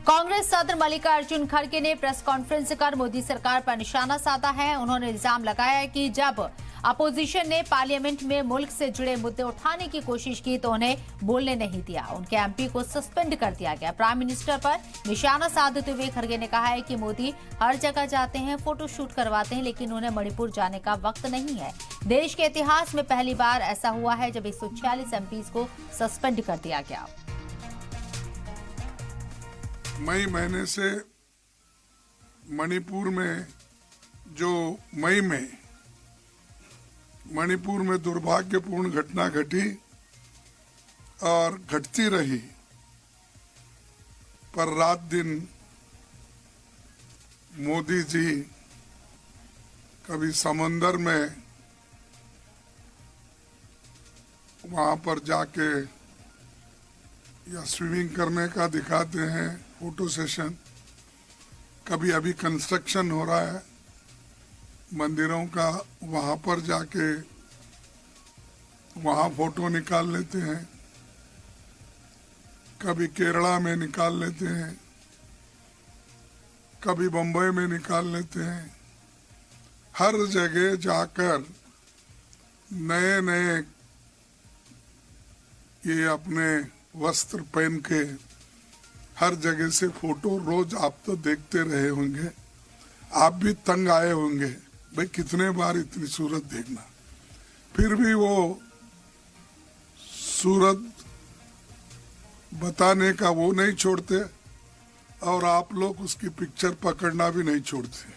कांग्रेस सदर मल्लिकार्जुन खड़गे ने प्रेस कॉन्फ्रेंस कर मोदी सरकार पर निशाना साधा है। उन्होंने इल्जाम लगाया कि जब अपोजिशन ने पार्लियामेंट में मुल्क से जुड़े मुद्दे उठाने की कोशिश की तो उन्हें बोलने नहीं दिया। उनके एमपी को सस्पेंड कर दिया गया। प्राइम मिनिस्टर पर निशाना साधते हुए खड़गे ने कहा है कि मोदी हर जगह जाते हैं, फोटो शूट करवाते हैं, लेकिन उन्हें मणिपुर जाने का वक्त नहीं है। देश के इतिहास में पहली बार ऐसा हुआ है जब 146 एमपीज को सस्पेंड कर दिया गया। मई महीने से मणिपुर में जो मणिपुर में दुर्भाग्यपूर्ण घटना घटी और घटती रही, पर रात दिन मोदी जी कभी समंदर में वहां पर जाके या स्विमिंग करने का दिखाते हैं फोटो सेशन, कभी अभी कंस्ट्रक्शन हो रहा है मंदिरों का, वहां पर जाके वहां फोटो निकाल लेते हैं, कभी केरला में निकाल लेते हैं, कभी बंबई में निकाल लेते हैं। हर जगह जाकर नए नए ये अपने वस्त्र पहन के हर जगह से फोटो रोज आप तो देखते रहे होंगे, आप भी तंग आए होंगे, भाई कितने बार इतनी सूरत देखना। फिर भी वो सूरत बताने का वो नहीं छोड़ते और आप लोग उसकी पिक्चर पकड़ना भी नहीं छोड़ते।